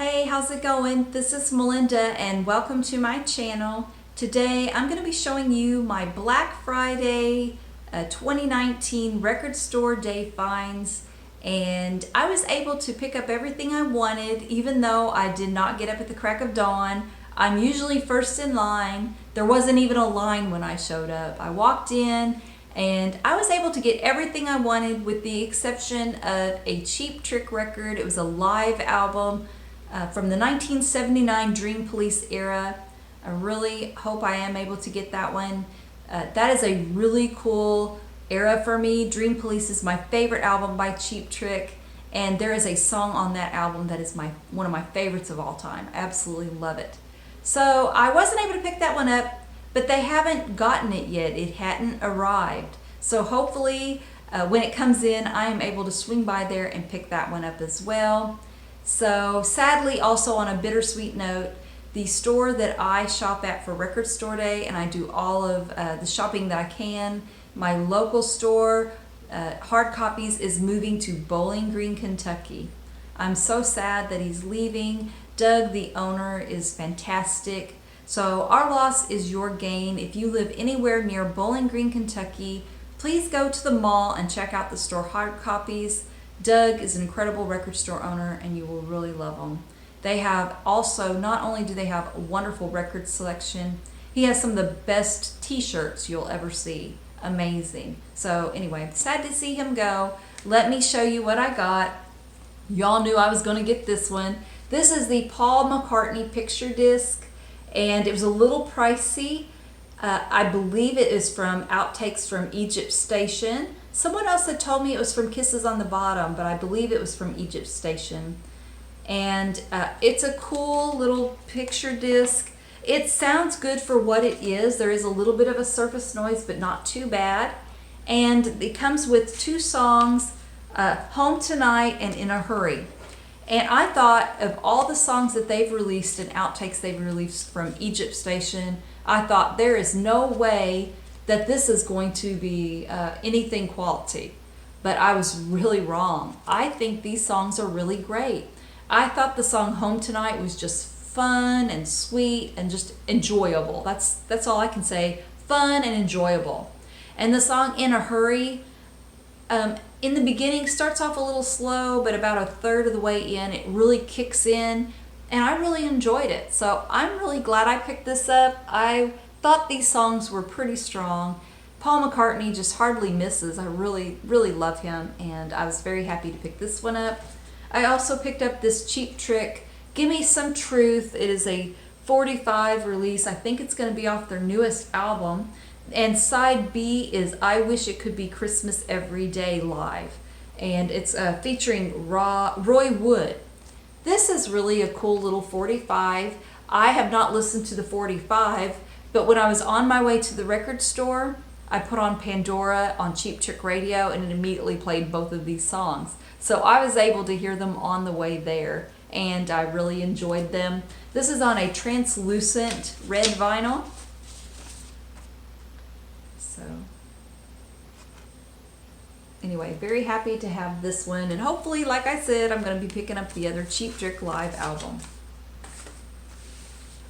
Hey, how's it going? This is Melinda and welcome to my channel. Today I'm going to be showing you my Black Friday 2019 record store day finds, and I was able to pick up everything I wanted even though I did not get up at the crack of dawn. I'm usually first in line. There wasn't even a line when I showed up. I walked in and I was able to get everything I wanted with the exception of a Cheap Trick record. It was a live album from the 1979 Dream Police era. I really hope I am able to get that one. That is a really cool era for me. Dream Police is my favorite album by Cheap Trick, and there is a song on that album that is one of my favorites of all time. I absolutely love it. So I wasn't able to pick that one up, but they haven't gotten it yet. It hadn't arrived. So hopefully when it comes in, I am able to swing by there and pick that one up as well. So sadly, also on a bittersweet note, the store that I shop at for Record Store Day, and I do all of the shopping that I can, my local store, Hard Copies, is moving to Bowling Green, Kentucky. I'm so sad that he's leaving. Doug, the owner, is fantastic. So our loss is your gain. If you live anywhere near Bowling Green, Kentucky, please go to the mall and check out the store Hard Copies. Doug is an incredible record store owner and you will really love him. They have also, not only do they have a wonderful record selection, he has some of the best t-shirts you'll ever see. Amazing. So anyway, sad to see him go. Let me show you what I got. Y'all knew I was going to get this one. This is the Paul McCartney picture disc, and it was a little pricey. I believe it is from Outtakes from Egypt Station. Someone else had told me it was from Kisses on the Bottom, but I believe it was from Egypt Station. And it's a cool little picture disc. It sounds good for what it is. There is a little bit of a surface noise, but not too bad. And it comes with two songs, Home Tonight and In a Hurry. And I thought of all the songs that they've released and outtakes they've released from Egypt Station, I thought there is no way that this is going to be anything quality. But I was really wrong. I think these songs are really great. I thought the song Home Tonight was just fun and sweet and just enjoyable. That's all I can say. Fun and enjoyable. And the song In a Hurry, in the beginning starts off a little slow, but about a third of the way in, it really kicks in, and I really enjoyed it. So I'm really glad I picked this up. I thought these songs were pretty strong. Paul McCartney just hardly misses. I really, really love him, and I was very happy to pick this one up. I also picked up this Cheap Trick, Give Me Some Truth. It is a 45 release. I think it's going to be off their newest album. And side B is I Wish It Could Be Christmas Every Day live. And it's featuring Roy Wood. This is really a cool little 45. I have not listened to the 45, but when I was on my way to the record store, I put on Pandora on Cheap Trick Radio and it immediately played both of these songs. So I was able to hear them on the way there, and I really enjoyed them. This is on a translucent red vinyl. So anyway, very happy to have this one, and hopefully, like I said, I'm going to be picking up the other Cheap Trick live album.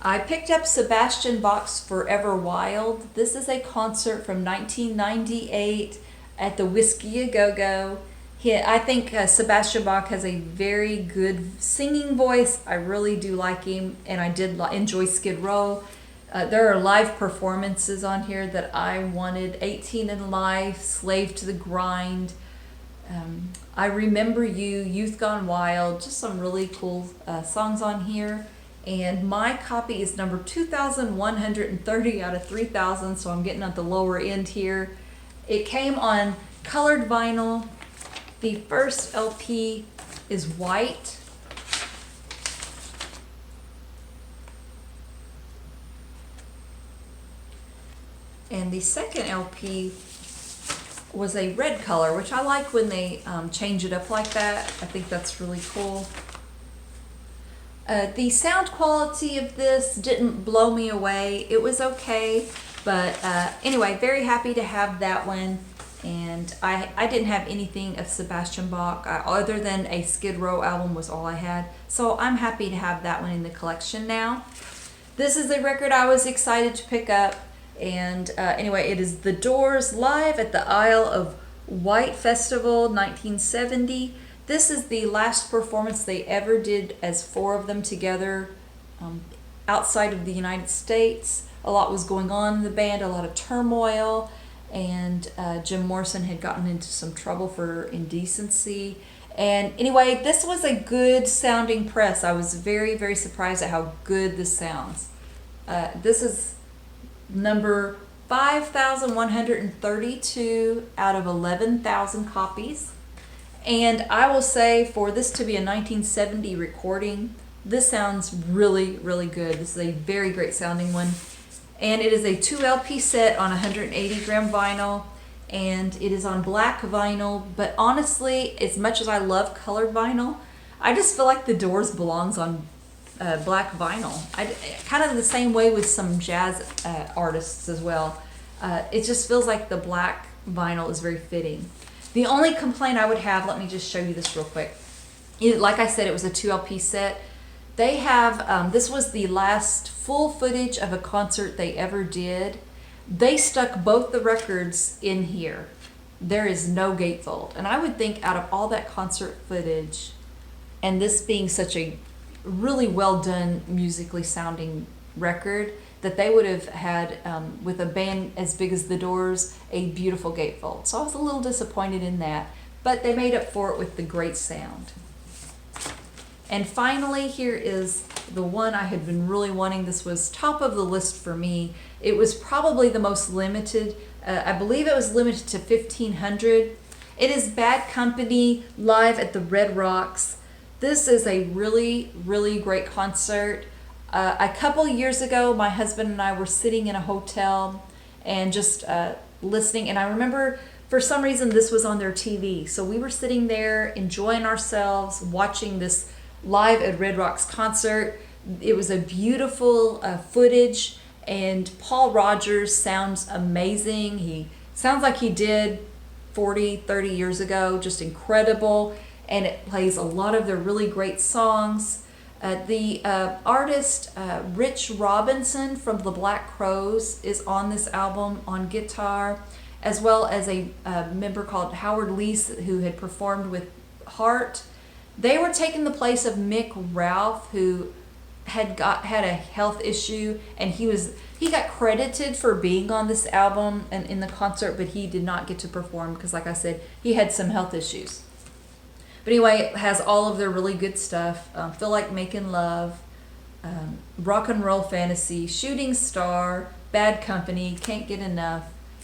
I picked up Sebastian Bach's Forever Wild. This is a concert from 1998 at the Whiskey A Go Go. I think Sebastian Bach has a very good singing voice. I really do like him, and I did enjoy Skid Row. There are live performances on here that I wanted. 18 in Life, Slave to the Grind, I Remember You, Youth Gone Wild, just some really cool songs on here. And my copy is number 2,130 out of 3,000, so I'm getting at the lower end here. It came on colored vinyl. The first LP is white. And the second LP was a red color, which I like when they change it up like that. I think that's really cool. The sound quality of this didn't blow me away. It was okay, but anyway, very happy to have that one. And I didn't have anything of Sebastian Bach other than a Skid Row album was all I had. So I'm happy to have that one in the collection now. This is a record I was excited to pick up. And anyway, it is The Doors live at the Isle of Wight Festival 1970. This is the last performance they ever did as four of them together outside of the United States. A lot was going on in the band, a lot of turmoil, and Jim Morrison had gotten into some trouble for indecency. And anyway, this was a good sounding press. I was very, very surprised at how good this sounds. This is number 5,132 out of 11,000 copies. And I will say, for this to be a 1970 recording, this sounds really, really good. This is a very great sounding one. And it is a 2 LP set on 180 gram vinyl. And it is on black vinyl. But honestly, as much as I love colored vinyl, I just feel like The Doors belongs on black vinyl. Kind of the same way with some jazz artists as well. It just feels like the black vinyl is very fitting. The only complaint I would have, let me just show you this real quick. Like I said, it was a 2 LP set. They have, this was the last full footage of a concert they ever did. They stuck both the records in here. There is no gatefold. And I would think out of all that concert footage, and this being such a really well done musically sounding record, that they would have had, with a band as big as The Doors, a beautiful gatefold. So I was a little disappointed in that, but they made up for it with the great sound. And finally, here is the one I had been really wanting. This was top of the list for me. It was probably the most limited. I believe it was limited to 1,500. It is Bad Company live at the Red Rocks. This is a really, really great concert. A couple years ago, my husband and I were sitting in a hotel and just listening. And I remember, for some reason, this was on their TV. So we were sitting there enjoying ourselves, watching this live at Red Rocks concert. It was a beautiful footage, and Paul Rodgers sounds amazing. He sounds like he did 40, 30 years ago, just incredible. And it plays a lot of their really great songs. The artist Rich Robinson from the Black Crowes is on this album on guitar, as well as a member called Howard Leese who had performed with Hart. They were taking the place of Mick Ralph, who had a health issue, and he got credited for being on this album and in the concert, but he did not get to perform because, like I said, he had some health issues. But anyway, it has all of their really good stuff. Feel Like Making Love, Rock and Roll Fantasy, Shooting Star, Bad Company, Can't Get Enough.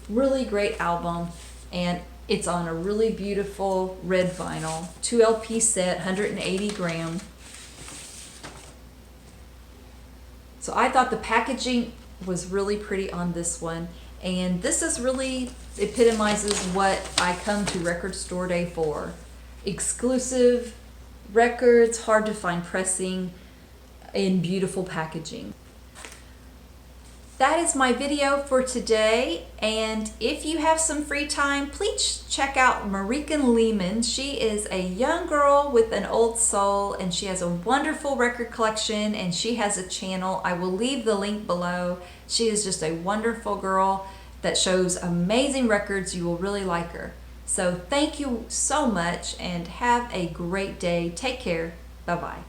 Really great album. And it's on a really beautiful red vinyl. 2 LP set, 180 gram. So I thought the packaging was really pretty on this one. And this is really epitomizes what I come to Record Store Day for. Exclusive records, hard to find pressing, in beautiful packaging. That is my video for today, and if you have some free time, please check out Marichen Lehman. She is a young girl with an old soul, and she has a wonderful record collection, and she has a channel. I will leave the link below. She is just a wonderful girl that shows amazing records. You will really like her. So thank you so much, and have a great day. Take care. Bye-bye.